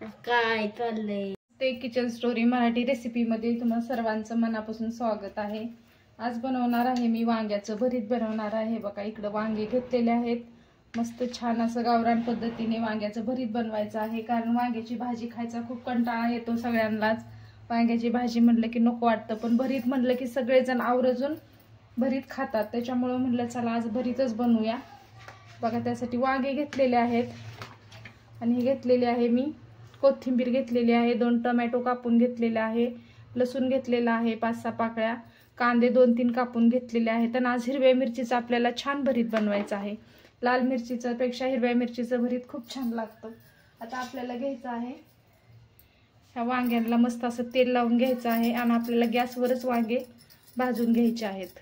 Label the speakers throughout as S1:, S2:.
S1: काय चाललंय
S2: ते किचन स्टोरी मराठी रेसिपीमध्ये तुम्हा सर्वांचं मनापासून स्वागत आहे। आज बनवणार आहे मी वांग्याचं भरीत बनवणार आहे। बघा इकडे वांगे घेतलेले आहेत, मस्त छान असं गावरान पद्धतीने वांग्याचं भरीत बनवायचं आहे। कारण वांग्याची भाजी खायचा खूप कंटाळा येतो सगळ्यांनाच। वांग्याची भाजी म्हणलं की नको वाटतं, पण भरीत म्हणलं की सगळेजण आवर्जून भरीत खातात, त्याच्यामुळे म्हणलं चला आज भरीतच बनवूया। बघा त्यासाठी वांगे घेतलेले आहेत आणि हे घेतलेले आहे मी कोथिंबीर घेतलेली आहे, 2 टोमॅटो कापून घेतलेले आहे, लसूण घेतलेला आहे 5-6 पाकळ्या, कांदे 2-3 कापून घेतलेले आहेत। आणि आज हिरव्या मिरचीचं आपल्याला छान भरीत बनवायचं आहे। लाल मिरचीचं पेक्षा हिरव्या मिरचीचं भरीत खूप छान लागतं। आता आपल्याला घ्यायचं आहे ह्या वांग्यांना मस्त असं तेल लावून घ्यायचं आहे आणि आपल्याला गॅसवरच वांगे भाजून घ्यायचे आहेत।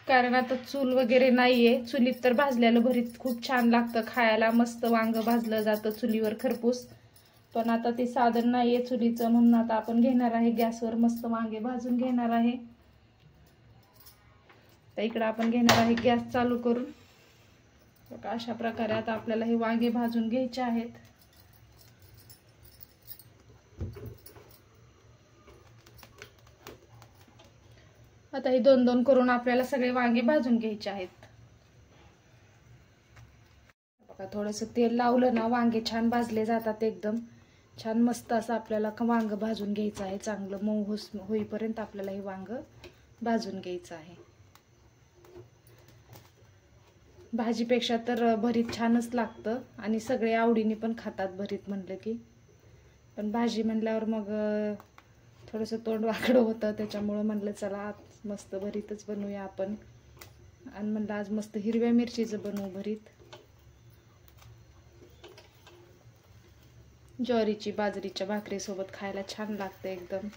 S2: कारण आता चूल वगैरे नाहीये, चुलीत तर भाजलेलं भरीत खूप छान लागतं खायला, मस्त वांग भाजलं जातं चुलीवर खरपूस। पण आता ते साधन नाहीये चुलीचं, म्हणून आता आपण घेणार आहे गॅसवर मस्त वांगे भाजून घेणार आहे। तर इकडे आपण घेणार आहे गॅस चालू करून। बघा अशा प्रकारे आता आपल्याला हे वांगे भाजून घ्यायचे आहेत। आता हे 2-2 करून आपल्याला सगळे वांगे भाजून घ्यायचे आहेत। बघा थोडंसं तेल लावलं ना वांगे छान भाजले जातात, एकदम छान मस्त असं आपल्याला वांग भाजून घ्यायचं आहे। चांगलं मऊ होईपर्यंत आपल्याला हे वांग भाजून घ्यायचं आहे। भाजीपेक्षा तर भरीत छानच लागतं आणि सगळे आवडीने पण खातात भरीत म्हणलं की, पण भाजी म्हणल्यावर मग थोडंसं तोंड वाकडं होतं, त्याच्यामुळं म्हणलं चला मस्त भरीतच बनवूया आपण। आणि म्हणलं आज मस्त हिरव्या मिरचीचं बनवू भरीत। ज्वारीची बाजरीच्या भाकरीसोबत खायला छान लागतं एकदम।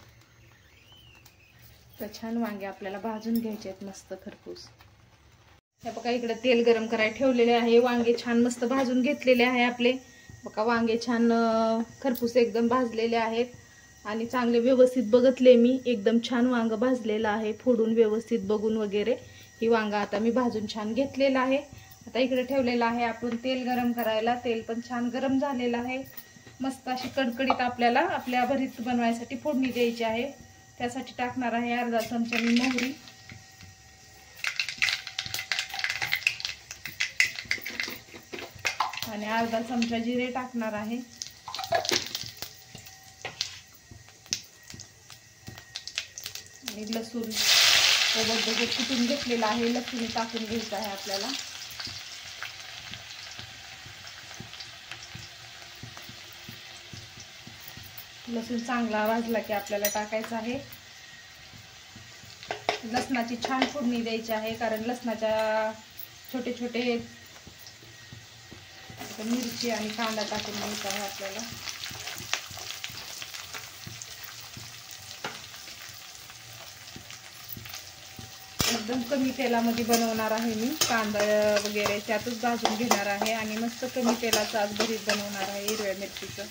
S2: तर छान वांगे आपल्याला भाजून घ्यायचे आहेत मस्त खरपूस। हे बघा इकडे तेल गरम करायला ठेवलेले आहे, वांगे छान मस्त भाजून घेतलेले आहे आपले। बघा वांगे छान खरपूस एकदम भाजलेले आहेत आणि चांगले व्यवस्थित बघतले मी, एकदम छान वांग भाजलेलं आहे, फोडून व्यवस्थित बघून वगैरे ही वांग आता मी भाजून छान घेतलेलं आहे। आता इकडे ठेवलेलं आहे आपण तेल गरम करायला, तेल पण छान गरम झालेलं आहे। मस्त अशी कडकडीत आपल्याला आपल्या भरीत बनवायसाठी फोडणी द्यायची आहे। त्यासाठी टाकणार आहे अर्धा चमचा मी मोहरी, आणि अर्धा चमचा जिरे टाकणार आहे। आणि लसूण सोबत कुटून घेतलेला आहे, लसूण टाकून घ्यायचं आहे आपल्याला। लसूण चांगला भाजला की आपल्याला टाकायचं आहे। लसणाची छान फोडणी द्यायची आहे, कारण लसणाच्या छोटे छोटे मिरची आणि कांदा टाकून घ्यायचा आहे आपल्याला। एकदम कमी तेलामध्ये बनवणार आहे मी, कांदा वगैरे त्यातच भाजून घेणार आहे आणि मस्त कमी तेलाचं आज भरीत बनवणार आहे हिरव्या मिरचीचं।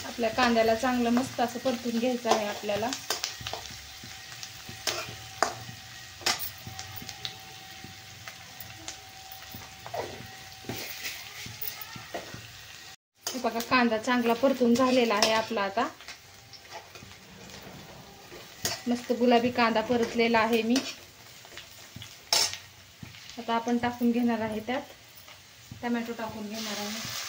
S2: आपल्या कांद्याला चांगलं मस्त असं परतून घ्यायचं आहे आपल्याला। बघा कांदा चांगला परतून झालेला आहे आपला, आता मस्त गुलाबी कांदा परतलेला आहे मी। आता आपण टाकून घेणार आहे त्यात टोमॅटो टाकून घेणार आहे।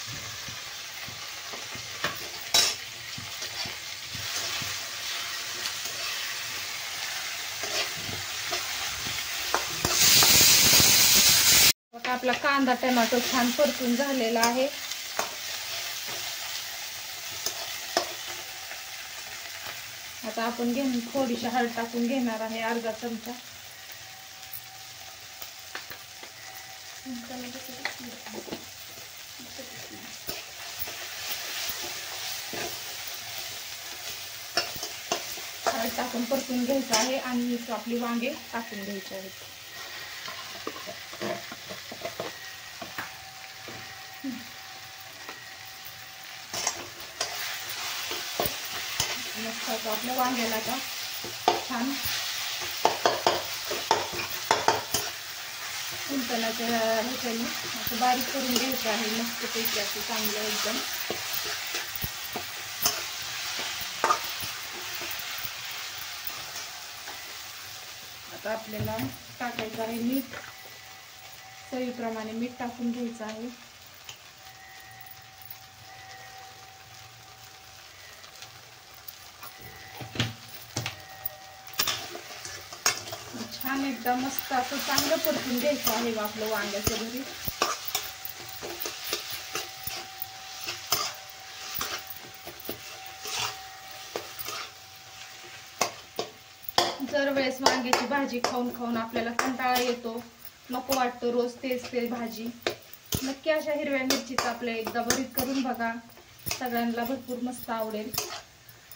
S2: बघा आपला कांदा टोमॅटो छान परतून झालेला आहे। आता आपण थोडीशी हळद टाकून घेणार आहे, अर्धा चमचा। हळद टाकून परतून घ्यायचं आहे आणि आपली वांगे टाकून घ्यायचे आहेत। मस्त असं आपल्या वांग्याला आता छान कुंटणाच्या ह्याच्याने असं बारीक करून घ्यायचं आहे मस्तपैकी असं चांगलं एकदम. आता आपल्याला टाकायचं आहे मीठ. चवीप्रमाणे मीठ टाकून घ्यायचं आहे. छान एकदम मस्त असं चांगलं परतून घ्यायचं आहे आपलं वांग्याचं भरीत. जर वेळेस वांग्याची भाजी खाऊन खाऊन आपल्याला कंटाळा येतो, नको वाटतं रोज तेच ते भाजी, नक्की अशा हिरव्या मिरचीचं आपल्या एकदा भरीत करून बघा. सगळ्यांना भरपूर मस्त आवडेल.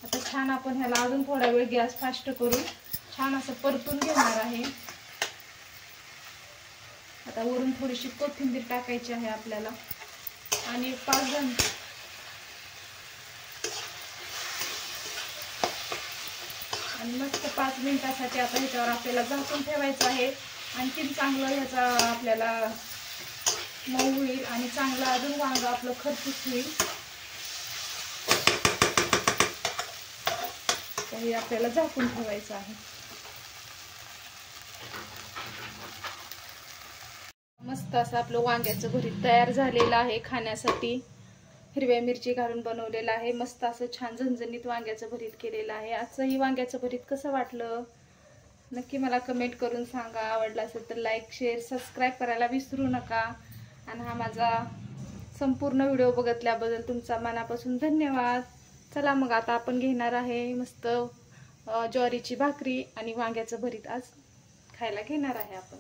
S2: आता छान आपण ह्याला अजून थोडा वेळ गॅस फास्ट करून छान असं परतून घेणार आहे. आता वरून थोडीशी कोथिंबीर टाकायची आहे आपल्याला आणि 5 आणि मस्त 5 मिनिटासाठी आता ह्याच्यावर आपल्याला झाकून ठेवायचं आहे. आणखीन चांगलं ह्याचा आपल्याला मऊ होईल आणि चांगलं अजून वांग आपलं खरपूस होईल. हे आपल्याला झाकून ठेवायचं आहे. मस्त असं आपलं वांग्याचं भरीत तयार झालेलं आहे खाण्यासाठी. हिरव्या मिरची घालून बनवलेलं आहे. मस्त असं छान झणझणीत वांग्याचं भरीत केलेलं आहे. आजचंही वांग्याचं भरीत कसं वाटलं नक्की मला कमेंट करून सांगा. आवडलं असेल तर लाईक, शेअर, सबस्क्राईब करायला विसरू नका. आणि हा माझा संपूर्ण व्हिडिओ बघितल्याबद्दल तुमचा मनापासून धन्यवाद. चला मग आता आपण घेणार आहे मस्त ज्वारीची भाकरी आणि वांग्याचं भरीत आज खायला घेणार आहे आपण.